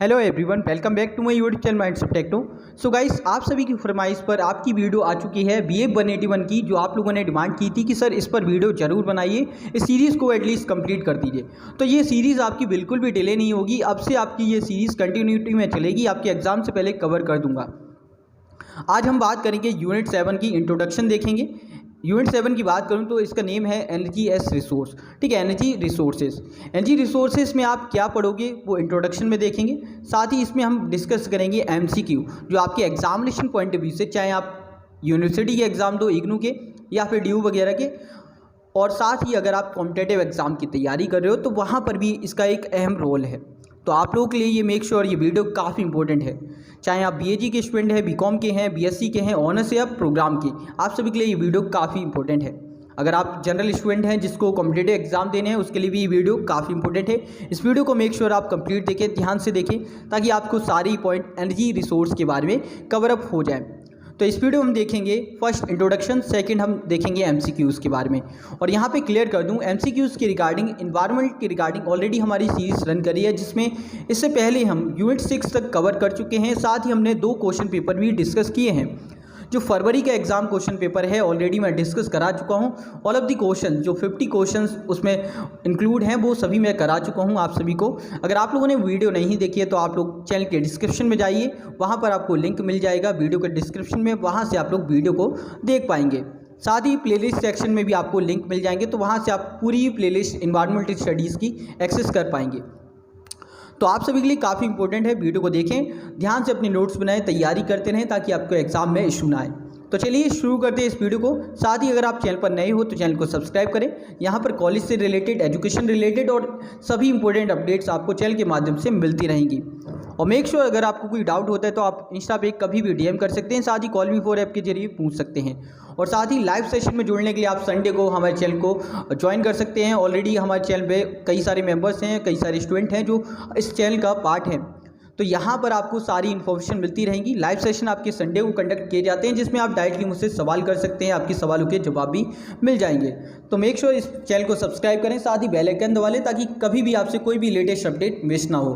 Hello everyone, welcome back to my YouTube channel minds of techno. So guys, आप सभी की फरमाइश पर आपकी वीडियो आ चुकी है BF 181 की, जो आप लोगों ने डिमांड की थी कि सर इस पर वीडियो जरूर बनाइए, इस सीरीज़ को एटलीस्ट कंप्लीट कर दीजिए। तो ये सीरीज़ आपकी बिल्कुल भी डिले नहीं होगी, अब से आपकी ये सीरीज़ कंटिन्यूटी में चलेगी, आपके एग्जाम से पहले कवर कर दूंगा। आज हम बात करेंगे यूनिट 7 की इंट्रोडक्शन देखेंगे। यूनिट 7 की बात करूं तो इसका नेम है एनर्जी एस रिसोर्स। ठीक है, एनर्जी रिसोर्सेज। एनर्जी रिसोर्सेज में आप क्या पढ़ोगे वो इंट्रोडक्शन में देखेंगे। साथ ही इसमें हम डिस्कस करेंगे MCQ, जो आपके एग्जामिनेशन पॉइंट ऑफ व्यू से, चाहे आप यूनिवर्सिटी के एग्ज़ाम दो इग्नू के या फिर DU वगैरह के, और साथ ही अगर आप कॉम्पिटेटिव एग्ज़ाम की तैयारी कर रहे हो तो वहाँ पर भी इसका एक अहम रोल है। तो आप लोगों के लिए ये मेक श्योर ये वीडियो काफ़ी इंपॉर्टेंट है, चाहे आप BAG के स्टूडेंट हैं, BCom के हैं, BSc के हैं, ऑनर्स या प्रोग्राम के, आप सभी के लिए ये वीडियो काफ़ी इंपॉर्टेंट है। अगर आप जनरल स्टूडेंट हैं जिसको कॉम्पिटेटिव एग्जाम देने हैं, उसके लिए भी ये वीडियो काफ़ी इंपॉर्टेंट है। इस वीडियो को मेक श्योर आप कंप्लीट देखें, ध्यान से देखें, ताकि आपको सारी पॉइंट एनर्जी रिसोर्स के बारे में कवर अप हो जाए। तो इस वीडियो में हम देखेंगे फर्स्ट इंट्रोडक्शन, सेकंड हम देखेंगे MCQs के बारे में। और यहाँ पे क्लियर कर दूँ, MCQs के रिगार्डिंग, इन्वायरमेंट के रिगार्डिंग ऑलरेडी हमारी सीरीज़ रन करी है, जिसमें इससे पहले हम यूनिट 6 तक कवर कर चुके हैं। साथ ही हमने 2 क्वेश्चन पेपर भी डिस्कस किए हैं। जो फरवरी का एग्जाम क्वेश्चन पेपर है ऑलरेडी मैं डिस्कस करा चुका हूँ। ऑल ऑफ द क्वेश्चन, जो 50 क्वेश्चंस उसमें इंक्लूड हैं, वो सभी मैं करा चुका हूँ आप सभी को। अगर आप लोगों ने वीडियो नहीं देखी है तो आप लोग चैनल के डिस्क्रिप्शन में जाइए, वहाँ पर आपको लिंक मिल जाएगा वीडियो के डिस्क्रिप्शन में, वहाँ से आप लोग वीडियो को देख पाएंगे। साथ ही प्लेलिस्ट सेक्शन में भी आपको लिंक मिल जाएंगे, तो वहाँ से आप पूरी प्लेलिस्ट इन्वायरमेंटल स्टडीज़ की एक्सेस कर पाएंगे। तो आप सभी के लिए काफ़ी इंपॉर्टेंट है, वीडियो को देखें, ध्यान से अपने नोट्स बनाएं, तैयारी करते रहें, ताकि आपको एग्जाम में इशू ना आए। तो चलिए शुरू करते हैं इस वीडियो को। साथ ही अगर आप चैनल पर नए हो तो चैनल को सब्सक्राइब करें। यहाँ पर कॉलेज से रिलेटेड, एजुकेशन रिलेटेड और सभी इंपॉर्टेंट अपडेट्स आपको चैनल के माध्यम से मिलती रहेंगी। और मेक श्योर अगर आपको कोई डाउट होता है तो आप इंस्टा पे कभी भी DM कर सकते हैं, साथ ही कॉल मी फॉर ऐप के जरिए पूछ सकते हैं। और साथ ही लाइव सेशन में जुड़ने के लिए आप संडे को हमारे चैनल को ज्वाइन कर सकते हैं। ऑलरेडी हमारे चैनल पे कई सारे मेंबर्स हैं, कई सारे स्टूडेंट हैं जो इस चैनल का पार्ट हैं। तो यहाँ पर आपको सारी इन्फॉर्मेशन मिलती रहेंगी। लाइव सेशन आपके संडे को कंडक्ट किए जाते हैं, जिसमें आप डायरेक्टली मुझसे सवाल कर सकते हैं, आपके सवालों के जवाब भी मिल जाएंगे। तो मेक श्योर इस चैनल को सब्सक्राइब करें, साथ ही बेल आइकन दबा लें, ताकि कभी भी आपसे कोई भी लेटेस्ट अपडेट मिस ना हो।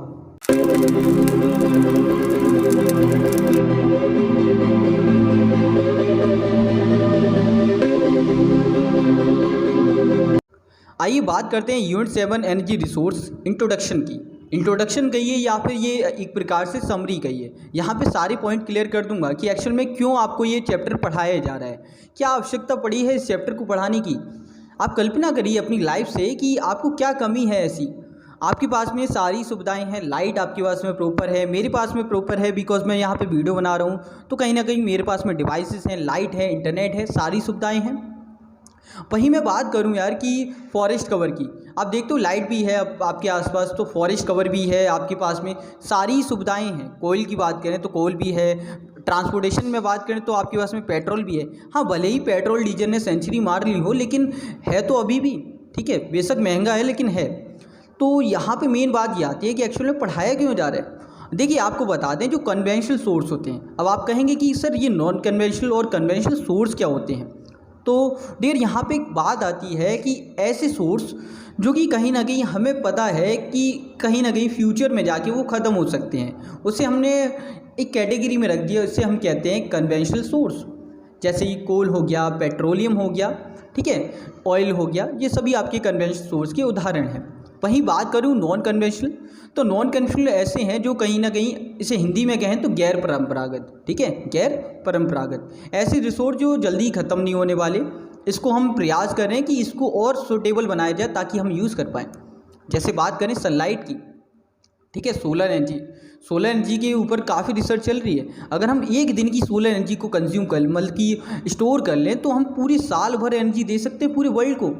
आइए बात करते हैं यूनिट 7 एनर्जी रिसोर्स इंट्रोडक्शन की। इंट्रोडक्शन कहिए या फिर ये एक प्रकार से समरी कहिए। यहाँ पे सारे पॉइंट क्लियर कर दूंगा कि एक्चुअल में क्यों आपको ये चैप्टर पढ़ाया जा रहा है, क्या आवश्यकता पड़ी है इस चैप्टर को पढ़ाने की। आप कल्पना करिए अपनी लाइफ से कि आपको क्या कमी है ऐसी। आपके पास में सारी सुविधाएं हैं, लाइट आपके पास में प्रॉपर है, मेरे पास में प्रॉपर है, बिकॉज मैं यहाँ पे वीडियो बना रहा हूँ, तो कहीं ना कहीं मेरे पास में डिवाइसेस हैं, लाइट है, इंटरनेट है, सारी सुविधाएं हैं। वहीं मैं बात करूं यार कि फॉरेस्ट कवर की, आप देखते हो लाइट भी है अब आपके आसपास, तो फॉरेस्ट कवर भी है आपके पास में, सारी सुविधाएं हैं। कोयल की बात करें तो कोयल भी है, ट्रांसपोर्टेशन में बात करें तो आपके पास में पेट्रोल भी है। हाँ, भले ही पेट्रोल डीजल ने सेंचुरी मार ली हो, लेकिन है तो अभी भी, ठीक है, बेशक महंगा है लेकिन है। तो यहाँ पे मेन बात ये आती है कि एक्चुअली में पढ़ाया क्यों जा रहा है। देखिए आपको बता दें, जो कन्वेंशनल सोर्स होते हैं, अब आप कहेंगे कि सर ये नॉन कन्वेंशनल और कन्वेंशनल सोर्स क्या होते हैं। तो डियर यहाँ पे एक बात आती है कि ऐसे सोर्स जो कि कहीं ना कहीं हमें पता है कि कहीं ना कहीं फ्यूचर में जाके वो ख़त्म हो सकते हैं, उसे हमने एक कैटेगरी में रख दिया, उससे हम कहते हैं कन्वेंशनल सोर्स। जैसे कि कोल हो गया, पेट्रोलियम हो गया, ठीक है, ऑयल हो गया, ये सभी आपके कन्वेंशनल सोर्स के उदाहरण हैं। वहीं बात करूँ नॉन कन्वेंशनल, तो नॉन कन्वेंशनल ऐसे हैं जो कहीं ना कहीं, इसे हिंदी में कहें तो गैर परंपरागत, ठीक है, गैर परंपरागत ऐसे रिसोर्स जो जल्दी ख़त्म नहीं होने वाले, इसको हम प्रयास कर रहे हैं कि इसको और सूटेबल बनाया जाए ताकि हम यूज़ कर पाएँ। जैसे बात करें सनलाइट की, ठीक है, सोलर एनर्जी के ऊपर काफ़ी रिसर्च चल रही है। अगर हम एक दिन की सोलर एनर्जी को कंज्यूम कर, मतलब कि स्टोर कर लें, तो हम पूरी साल भर एनर्जी दे सकते हैं पूरे वर्ल्ड को।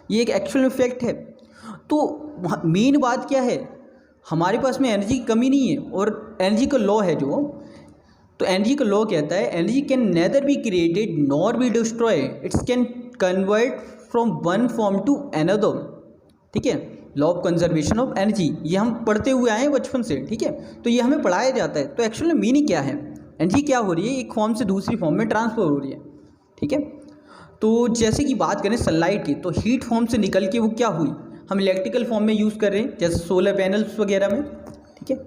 ये एक एक्चुअल फैक्ट है। तो मेन बात क्या है, हमारे पास में एनर्जी की कमी नहीं है, और एनर्जी का लॉ है जो, तो एनर्जी का लॉ कहता है energy can neither be created nor be destroy, it's can convert from one form to another, ठीक है, law of conservation of energy. ये हम पढ़ते हुए आए हैं बचपन से, ठीक है, तो ये हमें पढ़ाया जाता है। तो एक्चुअली मीनिंग क्या है, एनर्जी क्या हो रही है, एक फॉर्म से दूसरी फॉर्म में ट्रांसफर हो रही है, ठीक है। तो जैसे कि बात करें सनलाइट की, तो हीट फॉर्म से निकल के वो क्या हुई, हम इलेक्ट्रिकल फॉर्म में यूज़ कर रहे हैं, जैसे सोलर पैनल्स वगैरह में, ठीक है।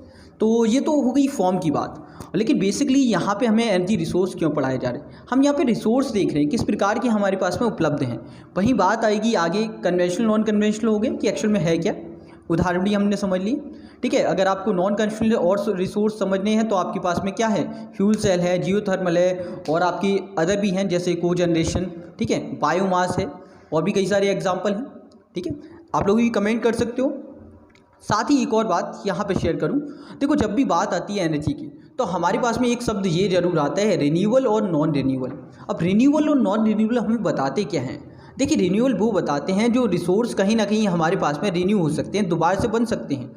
तो ये तो हो गई फॉर्म की बात, लेकिन बेसिकली यहाँ पे हमें एनर्जी रिसोर्स क्यों पढ़ाए जा रहे हैं? हम यहाँ पे रिसोर्स देख रहे हैं किस प्रकार के हमारे पास में उपलब्ध हैं। वहीं बात आएगी आगे कन्वेंशनल नॉन कन्वेंशनल हो गए कि एक्चुअल में है क्या, उदाहरण भी हमने समझ ली। ठीक है, अगर आपको नॉन कन्वेंशनल और रिसोर्स समझने हैं तो आपके पास में क्या है, फ्यूल सेल है, जियोथर्मल है, और आपकी अदर भी हैं जैसे को जनरेशन, ठीक है, बायोमास है, और भी कई सारे एग्जाम्पल हैं। ठीक है, आप लोग भी कमेंट कर सकते हो। साथ ही एक और बात यहाँ पे शेयर करूँ, देखो जब भी बात आती है एनर्जी की तो हमारे पास में एक शब्द ये जरूर आता है, रिन्यूएबल और नॉन रिन्यूएबल। अब रिन्यूएबल और नॉन रिन्यूएबल हमें बताते क्या हैं? देखिए, रिन्यूएबल वो बताते हैं जो रिसोर्स कहीं ना कहीं हमारे पास में रिन्यू हो सकते हैं, दोबारा से बन सकते हैं,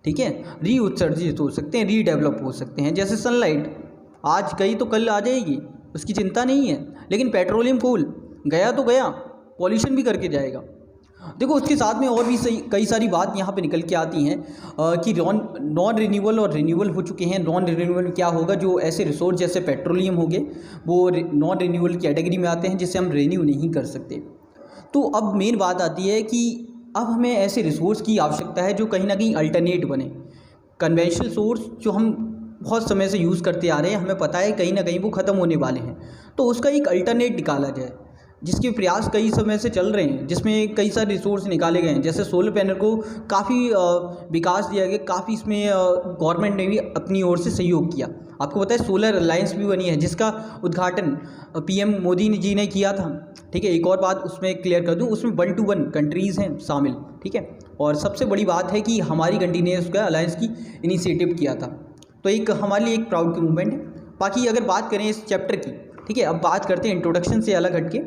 ठीक है, रीउत्सर्जित हो सकते हैं, रीडेवलप हो सकते हैं। जैसे सनलाइट आज गई तो कल आ जाएगी, उसकी चिंता नहीं है। लेकिन पेट्रोलियम कोल गया तो गया, पॉल्यूशन भी करके जाएगा। देखो उसके साथ में और भी कई सारी बात यहाँ पे निकल के आती हैं कि नॉन रिन्यूएबल और रिन्यूएबल हो चुके हैं। नॉन रिन्यूएबल क्या होगा, जो ऐसे रिसोर्स जैसे पेट्रोलियम हो गए वो नॉन रिन्यूएबल कैटेगरी में आते हैं जिसे हम रिन्यू नहीं कर सकते। तो अब मेन बात आती है कि अब हमें ऐसे रिसोर्स की आवश्यकता है जो कहीं ना कहीं अल्टरनेट बने। कन्वेंशनल सोर्स जो हम बहुत समय से यूज़ करते आ रहे हैं, हमें पता है कहीं ना कहीं वो ख़त्म होने वाले हैं, तो उसका एक अल्टरनेट निकाला जाए, जिसके प्रयास कई समय से चल रहे हैं, जिसमें कई सारे रिसोर्स निकाले गए हैं। जैसे सोलर पैनल को काफ़ी विकास दिया गया, काफ़ी इसमें गवर्नमेंट ने भी अपनी ओर से सहयोग किया। आपको पता है सोलर अलायंस भी बनी है जिसका उद्घाटन पीएम मोदी जी ने किया था। ठीक है, एक और बात उसमें क्लियर कर दूं, उसमें 1 to 1 कंट्रीज़ हैं शामिल। ठीक है, और सबसे बड़ी बात है कि हमारी कंट्री ने उसका अलायंस की इनिशिएटिव किया था, तो एक हमारे लिए एक प्राउड की मूवमेंट है। बाकी अगर बात करें इस चैप्टर की, ठीक है, अब बात करते हैं इंट्रोडक्शन से अलग हटके,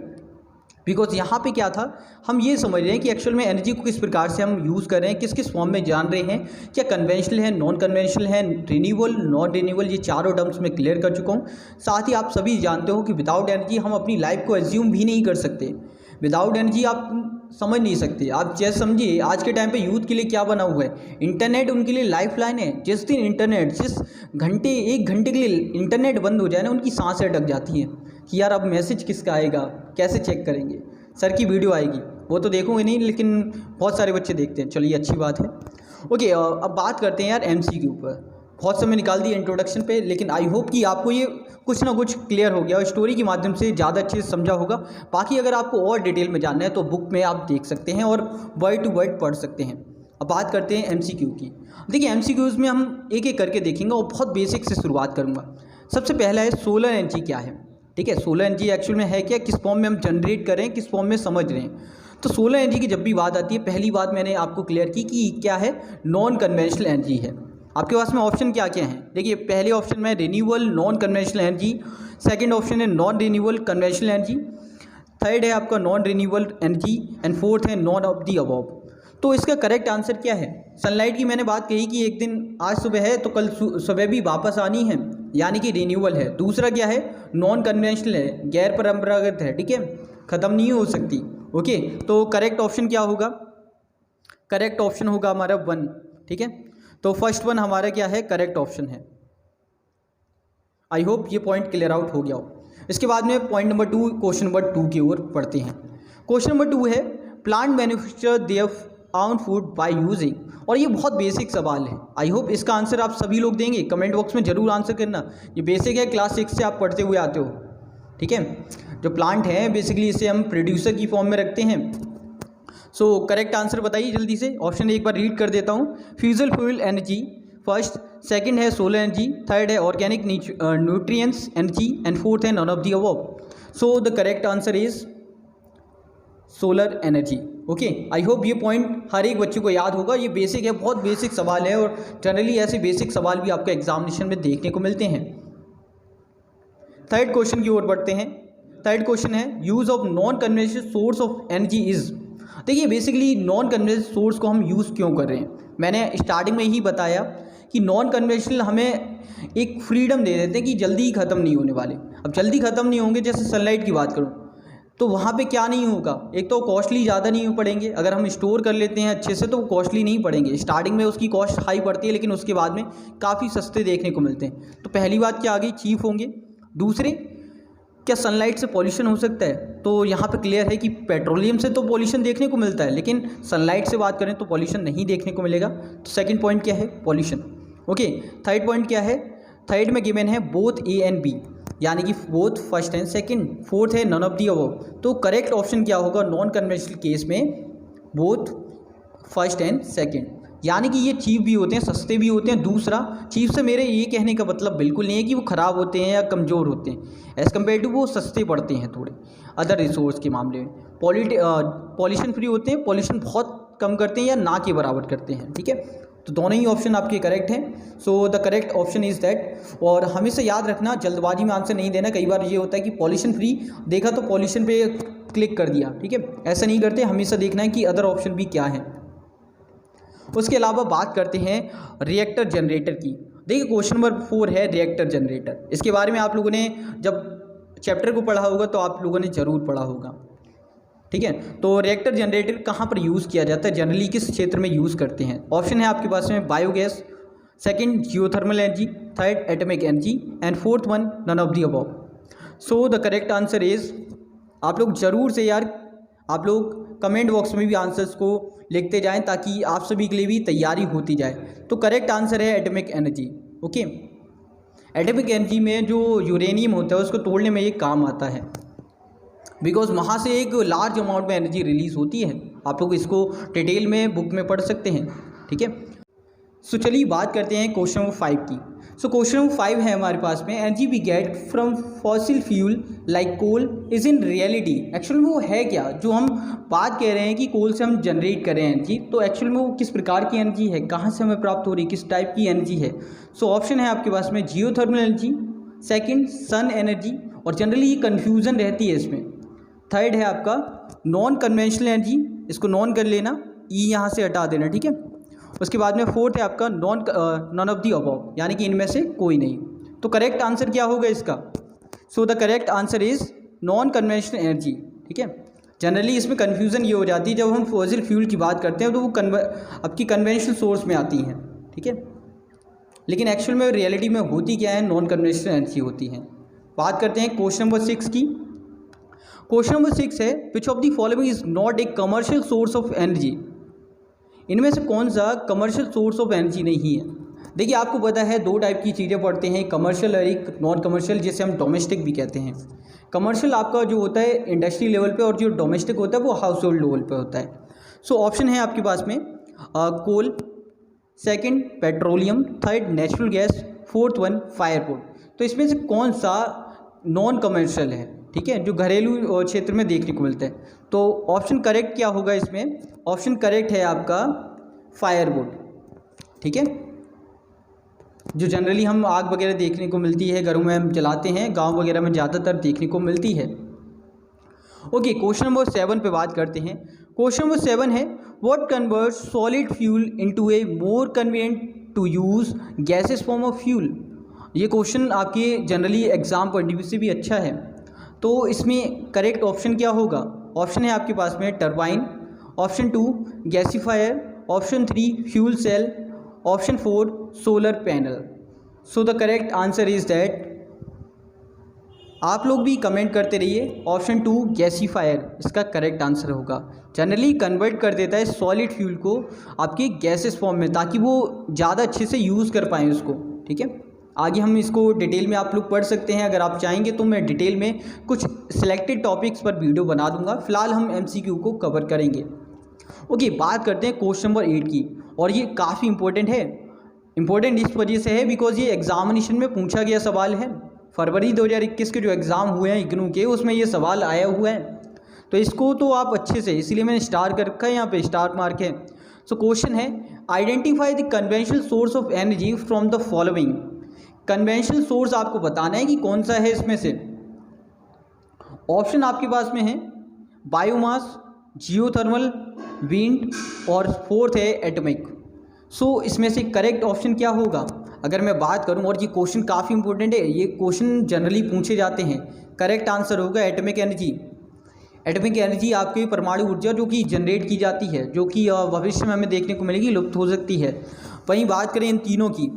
बिकॉज यहाँ पे क्या था, हम ये समझ रहे हैं कि एक्चुअल में एनर्जी को किस प्रकार से हम यूज़ कर रहे हैं, किस किस फॉर्म में जान रहे हैं, क्या कन्वेंशनल है, नॉन कन्वेंशनल है, रिन्यूएबल, नॉन रिन्यूएबल, ये चारों टर्म्स में क्लियर कर चुका हूँ। साथ ही आप सभी जानते हो कि विदाउट एनर्जी हम अपनी लाइफ को एज्यूम भी नहीं कर सकते। विदाउट एनर्जी आप समझ नहीं सकते। आप जैसे समझिए आज के टाइम पे यूथ के लिए क्या बना हुआ है, इंटरनेट उनके लिए लाइफ लाइन है। जिस दिन इंटरनेट, जिस घंटे 1 घंटे के लिए इंटरनेट बंद हो जाए ना, उनकी सांसें अटक जाती हैं कि यार अब मैसेज किसका आएगा, कैसे चेक करेंगे, सर की वीडियो आएगी, वो तो देखोगे नहीं, लेकिन बहुत सारे बच्चे देखते हैं। चलिए अच्छी बात है। ओके, अब बात करते हैं यार एमसी के ऊपर। बहुत समय निकाल दिया इंट्रोडक्शन पे, लेकिन आई होप कि आपको ये कुछ ना कुछ क्लियर हो गया और स्टोरी के माध्यम से ज़्यादा अच्छे से समझा होगा। बाकी अगर आपको और डिटेल में जानना है तो बुक में आप देख सकते हैं और वर्ड टू वर्ड पढ़ सकते हैं। अब बात करते हैं एमसीक्यू की। देखिए एमसीक्यूज़ में हम एक एक करके देखेंगे और बहुत बेसिक से शुरुआत करूँगा। सबसे पहला है सोलर एनर्जी क्या है। ठीक है, सोलर एनर्जी एक्चुअल में है क्या, किस फॉर्म में हम जनरेट कर रहे हैं, किस फॉर्म में समझ रहे हैं। तो सोलर एनर्जी की जब भी बात आती है, पहली बात मैंने आपको क्लियर की कि क्या है, नॉन कन्वेंशनल एनर्जी है। आपके पास में ऑप्शन क्या क्या हैं, देखिए पहले ऑप्शन में renewable non conventional energy, second option है non renewable conventional energy, third है आपका non renewable energy, and fourth है नॉन ऑफ दी अबव। तो इसका करेक्ट आंसर क्या है? सनलाइट की मैंने बात कही कि एक दिन आज सुबह है तो कल सुबह भी वापस आनी है, यानी कि रिन्यूएबल है। दूसरा क्या है, नॉन कन्वेंशनल है, गैर परंपरागत है, ठीक है, ख़त्म नहीं हो सकती। ओके, तो करेक्ट ऑप्शन क्या होगा? करेक्ट ऑप्शन होगा हमारा 1। ठीक है, तो फर्स्ट 1 हमारा क्या है, करेक्ट ऑप्शन है। आई होप ये पॉइंट क्लियर आउट हो गया हो। इसके बाद में पॉइंट नंबर 2, क्वेश्चन नंबर 2 की ओर पढ़ते हैं। क्वेश्चन नंबर 2 है plant manufacture their own food by using, और ये बहुत बेसिक सवाल है। आई होप इसका आंसर आप सभी लोग देंगे, कमेंट बॉक्स में जरूर आंसर करना। ये बेसिक है, क्लास 6 से आप पढ़ते हुए आते हो। ठीक है, जो प्लांट है बेसिकली इसे हम प्रोड्यूसर की फॉर्म में रखते हैं। सो करेक्ट आंसर बताइए जल्दी से। ऑप्शन एक बार रीड कर देता हूँ। Fossil fuel energy first, second है सोलर एनर्जी, थर्ड है organic nutrients energy, and fourth है none of the above. So the correct answer is solar energy. Okay, I hope ये पॉइंट हर एक बच्चे को याद होगा। ये बेसिक है, बहुत बेसिक सवाल है, और जनरली ऐसे बेसिक सवाल भी आपको एग्जामिनेशन में देखने को मिलते हैं। थर्ड क्वेश्चन की ओर बढ़ते हैं। थर्ड क्वेश्चन है use of non conventional source of energy is. देखिए बेसिकली नॉन कन्वेंशनल सोर्स को हम यूज़ क्यों कर रहे हैं, मैंने स्टार्टिंग में ही बताया कि नॉन कन्वेंशनल हमें एक फ्रीडम दे देते हैं कि जल्दी ही ख़त्म नहीं होने वाले। अब जल्दी ख़त्म नहीं होंगे, जैसे सनलाइट की बात करूँ तो वहाँ पे क्या नहीं होगा, एक तो कॉस्टली ज़्यादा नहीं पड़ेंगे। अगर हम स्टोर कर लेते हैं अच्छे से तो वो कॉस्टली नहीं पड़ेंगे। स्टार्टिंग में उसकी कॉस्ट हाई पड़ती है, लेकिन उसके बाद में काफ़ी सस्ते देखने को मिलते हैं। तो पहली बात क्या आ गई, चीप होंगे। दूसरे, क्या सनलाइट से पॉल्यूशन हो सकता है? तो यहाँ पे क्लियर है कि पेट्रोलियम से तो पॉल्यूशन देखने को मिलता है, लेकिन सनलाइट से बात करें तो पॉल्यूशन नहीं देखने को मिलेगा। तो सेकंड पॉइंट क्या है, पॉल्यूशन। ओके, थर्ड पॉइंट क्या है, थर्ड में गिवन है बोथ ए एंड बी, यानी कि both first and second. Fourth है नन ऑफ दी अबव। तो करेक्ट ऑप्शन क्या होगा नॉन कन्वेंशनल केस में, बोथ फर्स्ट एंड सेकंड, यानी कि ये चीप भी होते हैं, सस्ते भी होते हैं। दूसरा, चीप से मेरे ये कहने का मतलब बिल्कुल नहीं है कि वो ख़राब होते हैं या कमज़ोर होते हैं, एज़ कम्पेयर टू वो सस्ते पड़ते हैं थोड़े अदर रिसोर्स के मामले में। पॉल्यूशन फ्री होते हैं, पॉल्यूशन बहुत कम करते हैं या ना के बराबर करते हैं, ठीक है। तो दोनों ही ऑप्शन आपके करेक्ट हैं। सो the correct option is that. और हमेशा याद रखना, जल्दबाजी में आंसर नहीं देना। कई बार ये होता है कि पॉल्यूशन फ्री देखा तो पॉल्यूशन पे क्लिक कर दिया, ठीक है, ऐसा नहीं करते। हमेशा देखना है कि अदर ऑप्शन भी क्या है। उसके अलावा बात करते हैं रिएक्टर जनरेटर की। देखिए क्वेश्चन नंबर 4 है रिएक्टर जनरेटर। इसके बारे में आप लोगों ने जब चैप्टर को पढ़ा होगा तो आप लोगों ने ज़रूर पढ़ा होगा, ठीक है। तो रिएक्टर जनरेटर कहाँ पर यूज़ किया जाता है, जनरली किस क्षेत्र में यूज़ करते हैं। ऑप्शन है आपके पास में biogas, second geothermal energy, third atomic energy and fourth one none of the above. So the correct answer is, आप लोग ज़रूर से यार आप लोग कमेंट बॉक्स में भी आंसर्स को लिखते जाएं ताकि आप सभी के लिए भी तैयारी होती जाए। तो करेक्ट आंसर है atomic energy. Okay, atomic energy में जो यूरेनियम होता है उसको तोड़ने में ये काम आता है, बिकॉज वहाँ से एक लार्ज अमाउंट में एनर्जी रिलीज़ होती है। आप लोग इसको डिटेल में बुक में पढ़ सकते हैं, ठीक है। सो चलिए बात करते हैं क्वेश्चन नंबर 5 की। सो क्वेश्चन नंबर 5 है हमारे पास में, energy we get from fossil fuel like coal is in reality. Actual में वो है क्या, जो हम बात कह रहे हैं कि कोल से हम जनरेट कर रहे हैं एनर्जी, तो एक्चुअल में वो किस प्रकार की एनर्जी है, कहाँ से हमें प्राप्त हो रही है, किस टाइप की एनर्जी है। सो ऑप्शन है आपके पास में geothermal energy, second sun energy, और जनरली ये कन्फ्यूज़न रहती है इसमें। थर्ड है आपका नॉन कन्वेंशनल एनर्जी, इसको नॉन कर लेना, ई यहाँ से हटा देना, ठीक है। उसके बाद में फोर्थ है आपका नॉन ऑफ दी अबव, यानी कि इनमें से कोई नहीं। तो करेक्ट आंसर क्या होगा इसका। सो the correct answer is non conventional energy, ठीक है। जनरली इसमें कन्फ्यूज़न ये हो जाती है, जब हम फॉसिल फ्यूल की बात करते हैं तो वो आपकी कन्वेंशनल सोर्स में आती हैं, ठीक है, लेकिन एक्चुअल में रियलिटी में होती क्या है, नॉन कन्वेंशनल एनर्जी होती हैं। बात करते हैं क्वेश्चन नंबर 6 की। क्वेश्चन नंबर 6 है which of the following is not a commercial source of energy. इनमें से कौन सा कमर्शियल सोर्स ऑफ एनर्जी नहीं है। देखिए आपको पता है दो टाइप की चीज़ें पढ़ते हैं, कमर्शियल और एक नॉन कमर्शियल, जिसे हम डोमेस्टिक भी कहते हैं। कमर्शियल आपका जो होता है इंडस्ट्री लेवल पे, और जो डोमेस्टिक होता है वो हाउस होल्ड लेवल पे होता है। सो ऑप्शन है आपके पास में coal, second petroleum, third natural gas, fourth one firewood. तो इसमें से कौन सा नॉन कमर्शियल है, ठीक है, जो घरेलू क्षेत्र में देखने को मिलता है। तो ऑप्शन करेक्ट क्या होगा इसमें, ऑप्शन करेक्ट है आपका फायरवुड, ठीक है, जो जनरली हम आग वगैरह देखने को मिलती है, घरों में हम जलाते हैं, गांव वगैरह में ज़्यादातर देखने को मिलती है। ओके, क्वेश्चन नंबर 7 पे बात करते हैं। क्वेश्चन नंबर 7 है what convert solid fuel into a more convenient to use gases form of fuel. ये क्वेश्चन आपके generally exam point of view से भी अच्छा है। तो इसमें करेक्ट ऑप्शन क्या होगा। ऑप्शन है आपके पास में turbine, option 2 gasifier, option 3 fuel cell, option 4 solar panel. So the correct answer is that, आप लोग भी कमेंट करते रहिए, ऑप्शन 2 गैसीफायर इसका करेक्ट आंसर होगा। जनरली कन्वर्ट कर देता है सॉलिड फ्यूल को आपके गैसेस फॉर्म में, ताकि वो ज़्यादा अच्छे से यूज़ कर पाएँ उसको, ठीक है। आगे हम इसको डिटेल में आप लोग पढ़ सकते हैं, अगर आप चाहेंगे तो मैं डिटेल में कुछ सिलेक्टेड टॉपिक्स पर वीडियो बना दूंगा। फिलहाल हम MCQ को कवर करेंगे। ओके, बात करते हैं क्वेश्चन नंबर 8 की, और ये काफ़ी इंपॉर्टेंट है। इंपॉर्टेंट इस वजह से है बिकॉज ये एग्जामिनेशन में पूछा गया सवाल है। फरवरी 2021 के जो एग्ज़ाम हुए हैं इग्नू के, उसमें ये सवाल आया हुआ है। तो इसको तो आप अच्छे से, इसीलिए मैंने स्टार कर रखा है, यहाँ पे स्टार मार्क है। सो क्वेश्चन है identify the conventional source of energy from the following. Conventional source आपको बताना है कि कौन सा है इसमें से। ऑप्शन आपके पास में है बायोमास, जियोथर्मल, विंड, और फोर्थ है एटॉमिक। सो इसमें से करेक्ट ऑप्शन क्या होगा अगर मैं बात करूं, और ये क्वेश्चन काफ़ी इंपॉर्टेंट है, ये क्वेश्चन जनरली पूछे जाते हैं। करेक्ट आंसर होगा एटॉमिक एनर्जी। एटॉमिक एनर्जी आपकी परमाणु ऊर्जा जो कि जनरेट की जाती है, जो कि भविष्य में हमें देखने को मिलेगी, लुप्त हो सकती है। वहीं बात करें इन तीनों की,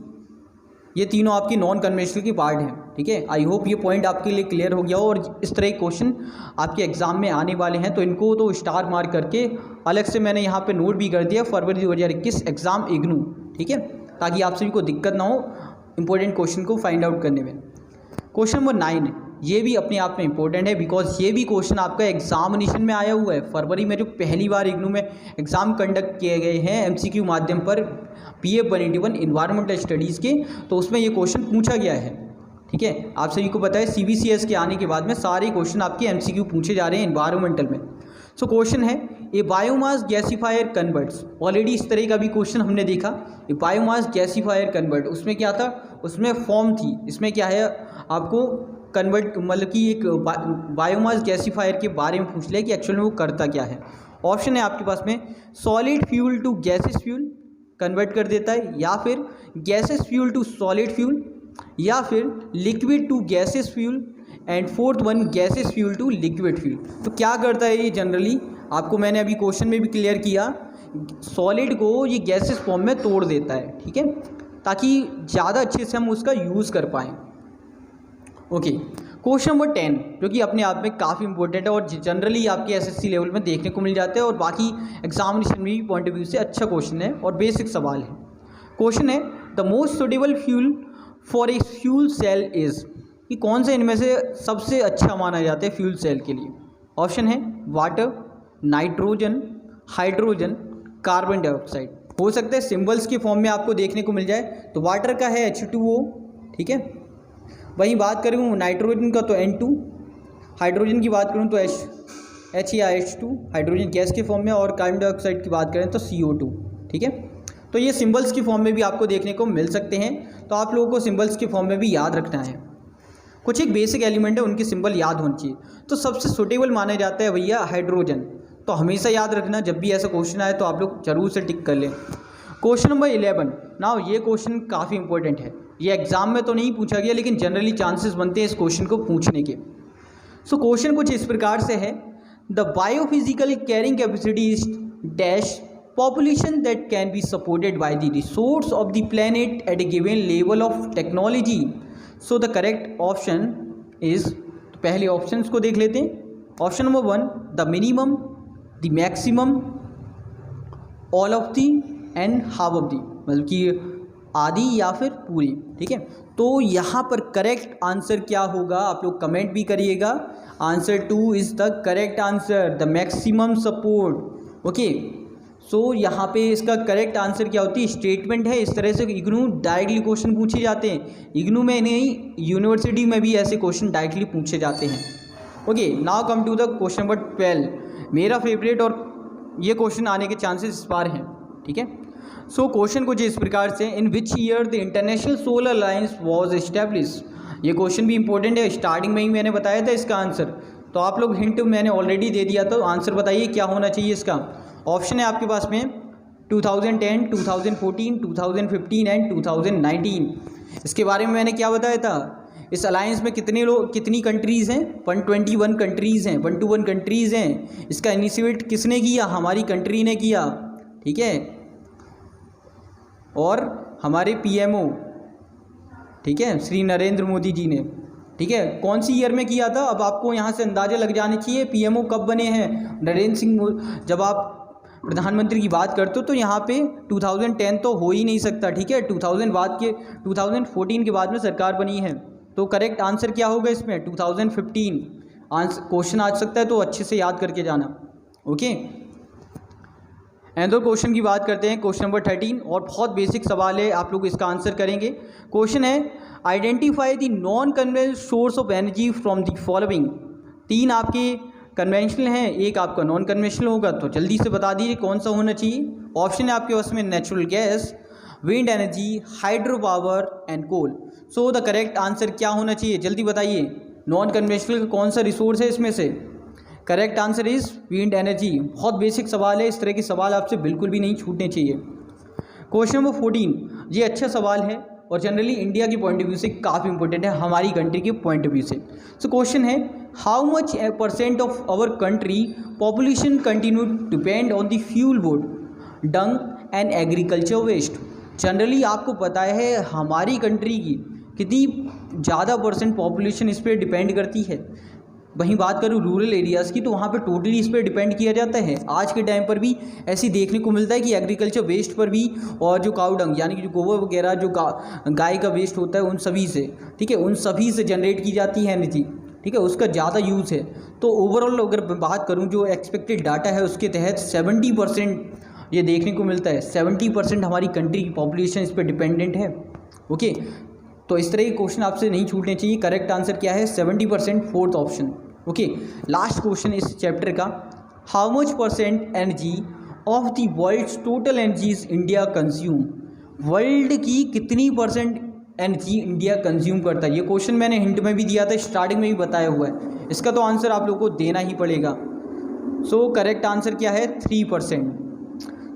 ये तीनों आपकी नॉन कन्वेंशनल की पार्ट हैं, ठीक है। आई होप ये पॉइंट आपके लिए क्लियर हो गया हो, और इस तरह के क्वेश्चन आपके एग्जाम में आने वाले हैं, तो इनको तो स्टार मार्क करके अलग से मैंने यहाँ पे नोट भी कर दिया, फरवरी 2021 एग्ज़ाम इग्नू, ठीक है। ताकि आप सभी को दिक्कत ना हो इंपॉर्टेंट क्वेश्चन को फाइंड आउट करने में। क्वेश्चन नंबर 9 ये भी अपने आप में इंपॉर्टेंट है, बिकॉज ये भी क्वेश्चन आपका एग्जामिनेशन में आया हुआ है। फरवरी में जो पहली बार इग्नू में एग्ज़ाम कंडक्ट किए गए हैं एमसीक्यू माध्यम पर BA 181 इन्वायरमेंटल स्टडीज़ के, तो उसमें ये क्वेश्चन पूछा गया है। ठीक है, आप सभी को पता है CBCS के आने के बाद में सारे क्वेश्चन आपके MCQ पूछे जा रहे हैं इन्वायरमेंटल में। सो क्वेश्चन है ए बायोमास गैसीफायर कन्वर्ट्स। ऑलरेडी इस तरह का भी क्वेश्चन हमने देखा, ए बायोमास गैसीफायर कन्वर्ट। उसमें क्या था, उसमें फॉर्म थी, इसमें क्या है आपको कन्वर्ट मतलब कि एक बायोमास गैसीफायर के बारे में पूछ लिया कि एक्चुअल में वो करता क्या है। ऑप्शन है आपके पास में solid fuel to gases fuel convert कर देता है, या फिर gases fuel to solid fuel, या फिर liquid to gases fuel, and fourth one gases fuel to liquid fuel. तो क्या करता है ये जनरली, आपको मैंने अभी क्वेश्चन में भी क्लियर किया, सॉलिड को ये गैसेस फॉर्म में तोड़ देता है। ठीक है, ताकि ज़्यादा अच्छे से हम उसका यूज़ कर पाएँ। ओके, क्वेश्चन नंबर 10 जो कि अपने आप में काफ़ी इंपॉर्टेंट है और जनरली आपके SSC लेवल में देखने को मिल जाता है और बाकी एग्जामिनेशन में भी पॉइंट ऑफ व्यू से अच्छा क्वेश्चन है और बेसिक सवाल है। क्वेश्चन है the most suitable fuel for a fuel cell is, कि कौन से इनमें से सबसे अच्छा माना जाता है फ्यूल सेल के लिए। ऑप्शन है water, nitrogen, hydrogen, carbon dioxide. हो सकता है सिंबल्स के फॉर्म में आपको देखने को मिल जाए, तो वाटर का है H2O। ठीक है, वहीं बात करूँ नाइट्रोजन का तो N2, हाइड्रोजन की बात करूँ तो H या H2 हाइड्रोजन गैस के फॉर्म में, और कार्बन डाइऑक्साइड की बात करें तो CO2। ठीक है, तो ये सिंबल्स की फॉर्म में भी आपको देखने को मिल सकते हैं, तो आप लोगों को सिंबल्स के फॉर्म में भी याद रखना है। कुछ एक बेसिक एलिमेंट है उनके सिंबल याद होने चाहिए। तो सबसे सुटेबल माना जाता है भैया हाइड्रोजन, तो हमेशा याद रखना जब भी ऐसा क्वेश्चन आए तो आप लोग जरूर से टिक कर लें। क्वेश्चन नंबर 11 नाउ, ये क्वेश्चन काफ़ी इंपॉर्टेंट है, ये एग्जाम में तो नहीं पूछा गया लेकिन जनरली चांसेस बनते हैं इस क्वेश्चन को पूछने के। सो क्वेश्चन कुछ इस प्रकार से है, the biophysical carrying capacity is dash population that can be supported by the resource of the planet at a given level of technology. So the correct option is, तो पहले ऑप्शंस को देख लेते हैं। Option number 1 the minimum, the maximum, all of the and half of the, मतलब कि आधी या फिर पूरी। ठीक है, तो यहाँ पर करेक्ट आंसर क्या होगा आप लोग कमेंट भी करिएगा। Answer 2 is the correct answer, the maximum support. Okay, so यहाँ पे इसका करेक्ट आंसर क्या होती है, स्टेटमेंट है। इस तरह से इग्नू डायरेक्टली क्वेश्चन पूछे जाते हैं, इग्नू में नहीं यूनिवर्सिटी में भी ऐसे क्वेश्चन डायरेक्टली पूछे जाते हैं। Okay, now come to the question number 12, मेरा फेवरेट, और ये क्वेश्चन आने के चांसेस इस बार हैं। ठीक है, सो क्वेश्चन कुछ इस प्रकार से, in which year the international solar alliance was establish. ये क्वेश्चन भी इंपॉर्टेंट है, स्टार्टिंग में ही मैंने बताया था इसका आंसर, तो आप लोग हिंट मैंने ऑलरेडी दे दिया था। आंसर बताइए क्या होना चाहिए इसका। ऑप्शन है आपके पास में 2010, 2014, 2015 एंड 2019। इसके बारे में मैंने क्या बताया था, इस अलायंस में कितने लोग, कितनी कंट्रीज़ हैं, 121 कंट्रीज़ हैं, 121 कंट्रीज़ हैं। इसका इनिशिएट किसने किया, हमारी कंट्री ने किया। ठीक है, और हमारे PMO, ठीक है, श्री नरेंद्र मोदी जी ने। ठीक है, कौन सी ईयर में किया था, अब आपको यहाँ से अंदाज़ा लग जाना चाहिए PMO कब बने हैं। नरेंद्र सिंह, जब आप प्रधानमंत्री की बात करते हो तो यहाँ पे 2010 तो हो ही नहीं सकता। ठीक है, 2014 के बाद में सरकार बनी है, तो करेक्ट आंसर क्या होगा इसमें, 2015 आंसर। क्वेश्चन आ सकता है तो अच्छे से याद करके जाना। ओके, एंड क्वेश्चन की बात करते हैं, क्वेश्चन नंबर 13, और बहुत बेसिक सवाल है, आप लोग इसका आंसर करेंगे। क्वेश्चन है identify the non conventional source of energy from the following. 3 आपके कन्वेंशनल हैं, एक आपका नॉन कन्वेंशनल होगा, तो जल्दी से बता दीजिए कौन सा होना चाहिए। ऑप्शन है आपके पास में natural gas, wind energy, hydro power and coal. So the correct answer क्या होना चाहिए, जल्दी बताइए। नॉन कन्वेंशनल का कौन सा रिसोर्स है इसमें से, correct answer is wind energy. बहुत बेसिक सवाल है, इस तरह के सवाल आपसे बिल्कुल भी नहीं छूटने चाहिए। क्वेश्चन नंबर 14, ये अच्छा सवाल है और जनरली इंडिया के पॉइंट ऑफ व्यू से काफ़ी इंपॉर्टेंट है, हमारी कंट्री के पॉइंट ऑफ व्यू से। सो क्वेश्चन है how much % of our country population continue depend on the fuel wood, dung and agriculture waste. Generally आपको पता है हमारी कंट्री की कितनी ज़्यादा % पॉपुलेशन इस पर डिपेंड करती है, वहीं बात करूँ रूरल एरियाज़ की, तो वहाँ पे टोटली इस पर डिपेंड किया जाता है। आज के टाइम पर भी ऐसी देखने को मिलता है कि एग्रीकल्चर वेस्ट पर भी, और जो काऊ डंग यानी कि जो गोबर वगैरह जो गाय का वेस्ट होता है उन सभी से, ठीक है, उन सभी से जनरेट की जाती है एनर्जी, ठीक है, उसका ज़्यादा यूज़ है। तो ओवरऑल अगर बात करूँ जो एक्सपेक्टेड डाटा है उसके तहत 70% ये देखने को मिलता है, 70% हमारी कंट्री की पॉपुलेशन इस पर डिपेंडेंट है। ओके, तो इस तरह के क्वेश्चन आपसे नहीं छूटने चाहिए। करेक्ट आंसर क्या है? 70%, fourth option. Okay, last question इस चैप्टर का, how much percent energy of the world's total energy is India consume? World की कितनी परसेंट एनर्जी इंडिया कंज्यूम करता है? ये क्वेश्चन मैंने हिंट में भी दिया था, स्टार्टिंग में भी बताया हुआ है। इसका तो आंसर आप लोगों को देना ही पड़ेगा। सो करेक्ट आंसर क्या है? 3%।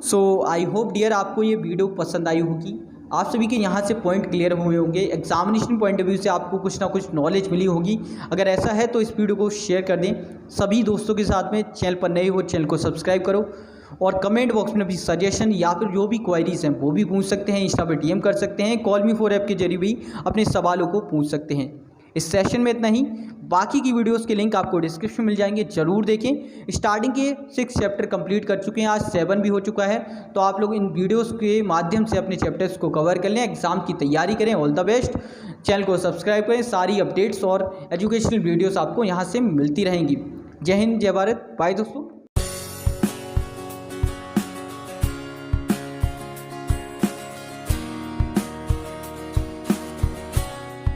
सो आई होप डियर आपको ये वीडियो पसंद आई होगी, आप सभी के यहाँ से पॉइंट क्लियर हुए होंगे, एग्जामिनेशन पॉइंट ऑफ व्यू से आपको कुछ ना कुछ नॉलेज मिली होगी। अगर ऐसा है तो इस वीडियो को शेयर कर दें सभी दोस्तों के साथ में। चैनल पर नए हो चैनल को सब्सक्राइब करो, और कमेंट बॉक्स में भी सजेशन या फिर जो भी क्वायरीज हैं वो भी पूछ सकते हैं, इंस्टा पर डीएम कर सकते हैं, कॉल मी फॉर ऐप के जरिए भी अपने सवालों को पूछ सकते हैं। इस सेशन में इतना ही, बाकी की वीडियोस के लिंक आपको डिस्क्रिप्शन में मिल जाएंगे, जरूर देखें। स्टार्टिंग के 6 चैप्टर कंप्लीट कर चुके हैं, आज 7 भी हो चुका है, तो आप लोग इन वीडियोस के माध्यम से अपने चैप्टर्स को कवर कर लें, एग्जाम की तैयारी करें। All the best. चैनल को सब्सक्राइब करें, सारी अपडेट्स और एजुकेशनल वीडियोज़ आपको यहाँ से मिलती रहेंगी। जय हिंद, जय भारत, बाय दोस्तों।